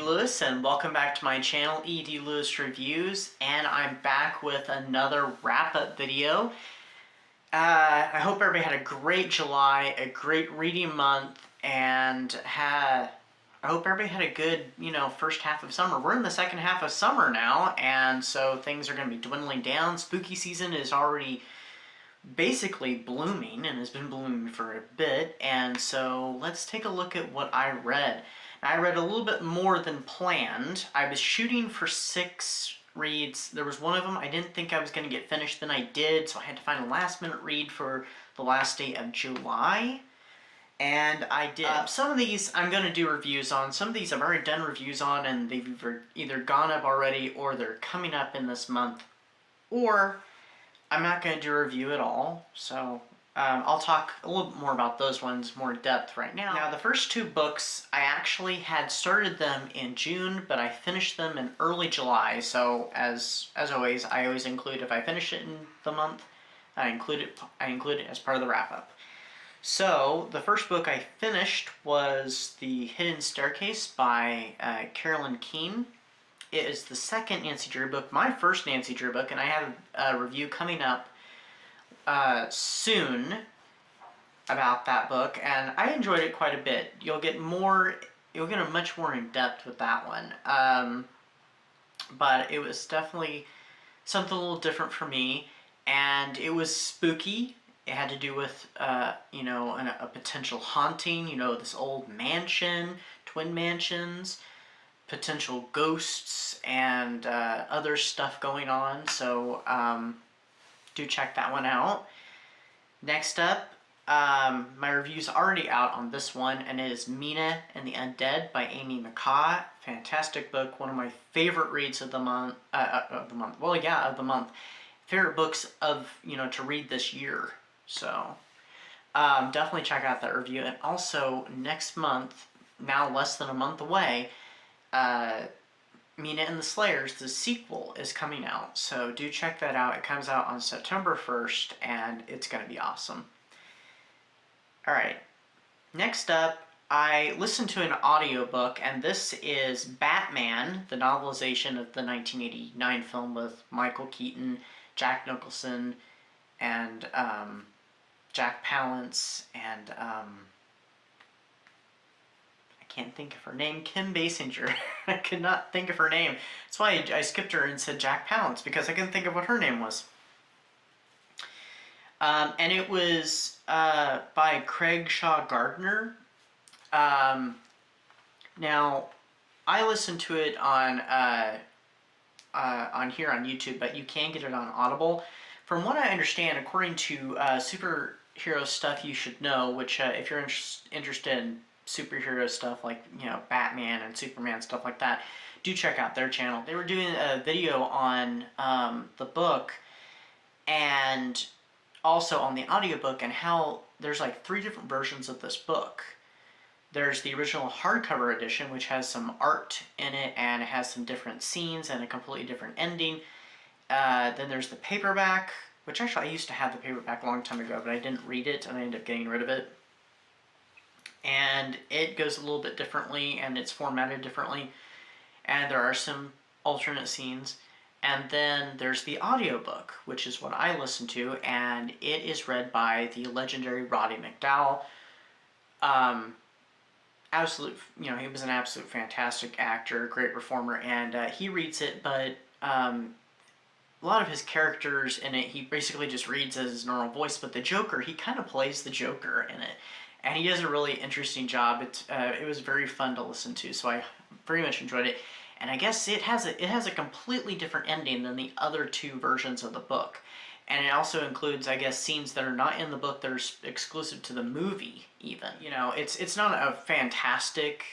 Lewis, and welcome back to my channel, E.D. Lewis Reviews, and I'm back with another wrap-up video. I hope everybody had a great July, a great reading month, and I hope everybody had a good, first half of summer. We're in the second half of summer now, and so things are going to be dwindling down. Spooky season is already basically blooming, and has been blooming for a bit, and so let's take a look at what I read. I read a little bit more than planned. I was shooting for 6 reads. There was one of them I didn't think I was going to get finished, then I did, so I had to find a last-minute read for the last day of July, and I did. Some of these I'm going to do reviews on. Some of these I've already done reviews on, and they've either gone up already, or they're coming up in this month, or I'm not going to do a review at all, so I'll talk a little bit more about those ones more in depth right now. Now, the first 2 books, I actually had started them in June, but I finished them in early July, so as always, I always include, if I finish it in the month, I include it as part of the wrap-up. So, the first book I finished was The Hidden Staircase by Carolyn Keene. It is the second Nancy Drew book, my first Nancy Drew book, and I have a review coming up soon about that book, and I enjoyed it quite a bit. You'll get a much more in depth with that one, but it was definitely something a little different for me, and it was spooky. It had to do with a potential haunting, this old mansion, twin mansions, potential ghosts, and other stuff going on, so do check that one out. Next up, my review's already out on this one, and it is Mina and the Undead by Amy McCaw. Fantastic book, one of my favorite reads of the month. Of the month. Favorite books to read this year. So definitely check out that review. And also next month, now less than a month away, Mina and the Slayers, the sequel, is coming out, so do check that out. It comes out on September 1st, and it's going to be awesome. Alright, next up, I listened to an audiobook, and this is Batman, the novelization of the 1989 film with Michael Keaton, Jack Nicholson, and Jack Palance, and can't think of her name, Kim Basinger. I could not think of her name. That's why I skipped her and said Jack Palance, because I couldn't think of what her name was. And it was by Craig Shaw Gardner. Now, I listened to it on here on YouTube, but you can get it on Audible. From what I understand, according to Superhero Stuff You Should Know, which if you're interested in superhero stuff like Batman and Superman, stuff like that, do check out their channel. They were doing a video on the book and also on the audiobook, and how there's like 3 different versions of this book. There's the original hardcover edition, which has some art in it and it has some different scenes and a completely different ending. Then there's the paperback, which actually I used to have the paperback a long time ago, but I didn't read it and I ended up getting rid of it. And it goes a little bit differently, and it's formatted differently, and there are some alternate scenes. And then there's the audiobook, which is what I listen to, and it is read by the legendary Roddy McDowall. He was an absolute fantastic actor, great performer, and he reads it, but a lot of his characters in it, he basically just reads as his normal voice, but the Joker, he kind of plays the Joker in it. And he does a really interesting job. It was very fun to listen to, so I very much enjoyed it. And I guess it has a completely different ending than the other 2 versions of the book. And it also includes, I guess, scenes that are not in the book that are exclusive to the movie, even. It's not a fantastic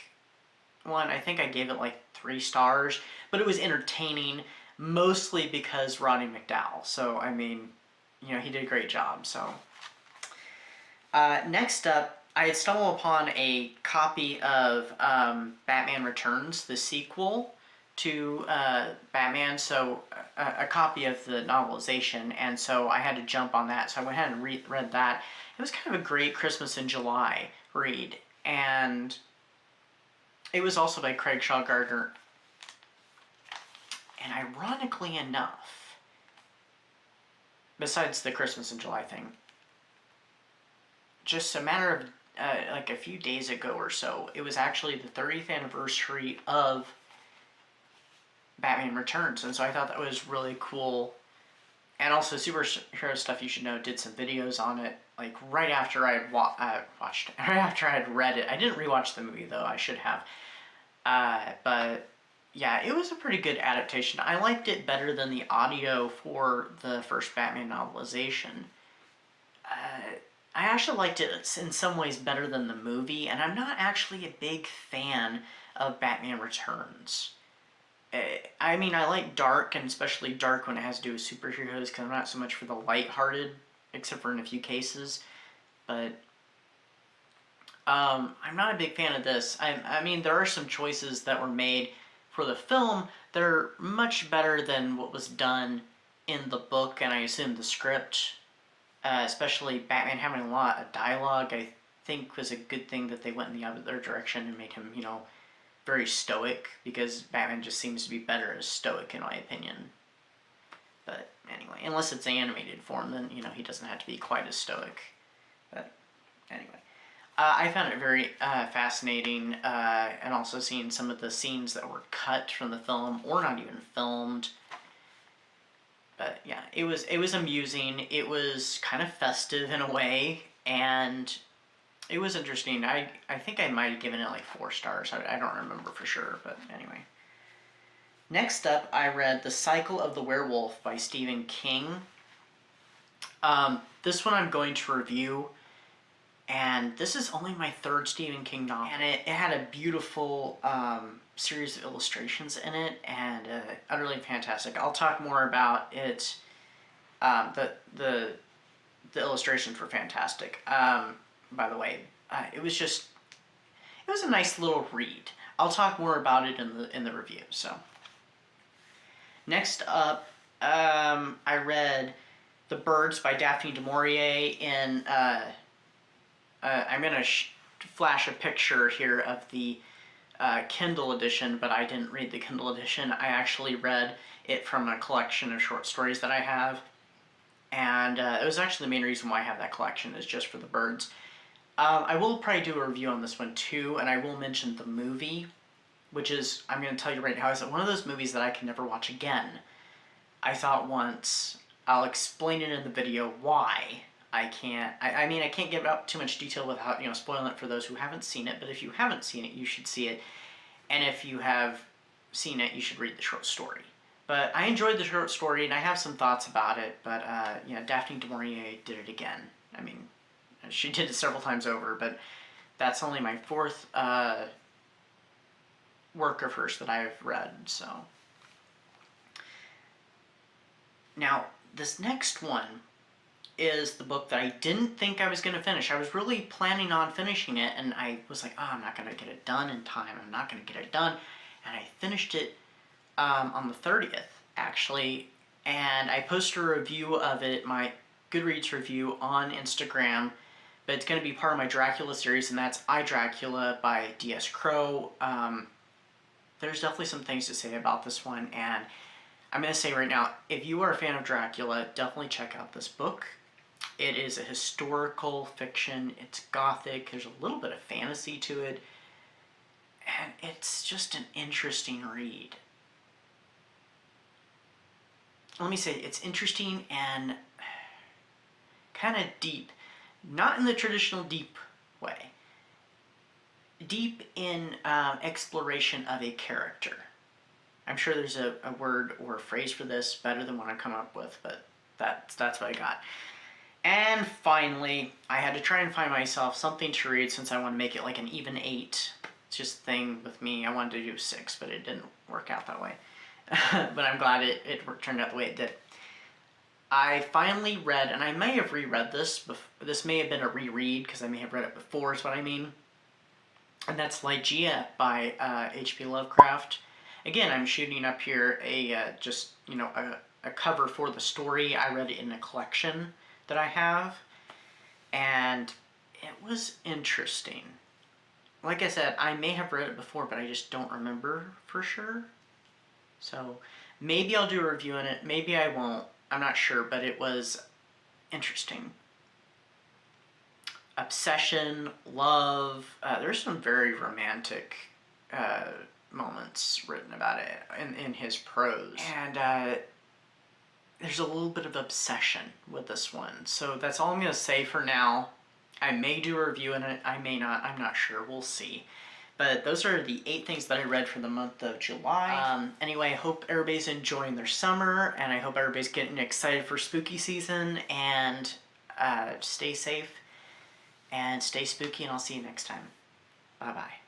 one. I think I gave it like 3 stars, but it was entertaining, mostly because Roddy McDowall. So, I mean, he did a great job, so. Next up, I had stumbled upon a copy of Batman Returns, the sequel to Batman, so a copy of the novelization, and so I had to jump on that, so I went ahead and read that. It was kind of a great Christmas in July read, and It was also by Craig Shaw Gardner. And ironically enough, besides the Christmas in July thing, just a matter of like a few days ago or so, it was actually the 30th anniversary of Batman Returns, and so I thought that was really cool. And also, Superhero Stuff You Should Know did some videos on it, like right after I had watched it, right after I had read it. I didn't rewatch the movie though, I should have. But yeah, it was a pretty good adaptation. I liked it better than the audio for the first Batman novelization. I actually liked it in some ways better than the movie, and I'm not actually a big fan of Batman Returns. I mean, I like dark, and especially dark when it has to do with superheroes, because I'm not so much for the lighthearted, except for in a few cases. But I'm not a big fan of this. I mean, there are some choices that were made for the film that are much better than what was done in the book, and I assume the script. Especially Batman having a lot of dialogue, I think was a good thing that they went in the other direction and made him, you know, very stoic, because Batman just seems to be better as stoic in my opinion. But anyway, unless it's animated form, then, you know, he doesn't have to be quite as stoic. But anyway, I found it very fascinating, and also seeing some of the scenes that were cut from the film or not even filmed. But yeah, it was amusing. It was kind of festive in a way, and it was interesting. I think I might have given it like 4 stars. I don't remember for sure, but anyway. Next up, I read The Cycle of the Werewolf by Stephen King. This one I'm going to review, and this is only my 3rd Stephen King novel, and it had a beautiful series of illustrations in it, and utterly fantastic. I'll talk more about it. The illustrations were fantastic. By the way, it was a nice little read. I'll talk more about it in the review. So next up, I read The Birds by Daphne du Maurier in. I'm gonna flash a picture here of the Kindle edition, but I didn't read the Kindle edition. I actually read it from a collection of short stories that I have, and it was actually the main reason why I have that collection, is just for the birds. I will probably do a review on this one too, and I will mention the movie, which is, I'm going to tell you right now, is one of those movies that I can never watch again. I thought once, I'll explain it in the video why I can't. I mean, I can't give out too much detail without, you know, spoiling it for those who haven't seen it, but if you haven't seen it, you should see it. And if you have seen it, you should read the short story. But I enjoyed the short story, and I have some thoughts about it, but yeah, Daphne du Maurier did it again. I mean, she did it several times over, but that's only my 4th work of hers that I've read, so. Now, this next one is the book that I didn't think I was going to finish. I was really planning on finishing it, and I was like, oh, I'm not going to get it done in time. I'm not going to get it done. And I finished it on the 30th, actually, and I posted a review of it, my Goodreads review, on Instagram, but it's going to be part of my Dracula series, and that's I, Dracula by D.S. Crow. There's definitely some things to say about this one, and I'm going to say right now, if you are a fan of Dracula, definitely check out this book. It is a historical fiction, it's gothic, there's a little bit of fantasy to it, and it's just an interesting read. Let me say, it's interesting and kind of deep. Not in the traditional deep way. Deep in exploration of a character. I'm sure there's a word or a phrase for this better than what I come up with, but that's what I got. And finally, I had to try and find myself something to read since I want to make it like an even 8. It's just a thing with me. I wanted to do 6, but it didn't work out that way. But I'm glad it turned out the way it did. I finally read, and I may have reread this. This may have been a reread because I may have read it before, is what I mean. And that's Ligea by H.P. Lovecraft. Again, I'm shooting up here a cover for the story. I read it in a collection that I have, and it was interesting. like I said, I may have read it before, but I just don't remember for sure. So maybe I'll do a review on it, maybe I won't. I'm not sure, but it was interesting. Obsession, love, there's some very romantic moments written about it in his prose. And there's a little bit of obsession with this one. So that's all I'm going to say for now. I may do a review on it, I may not, I'm not sure, we'll see. But those are the 8 things that I read for the month of July. Anyway, I hope everybody's enjoying their summer, and I hope everybody's getting excited for spooky season, and stay safe, and stay spooky, and I'll see you next time. Bye-bye.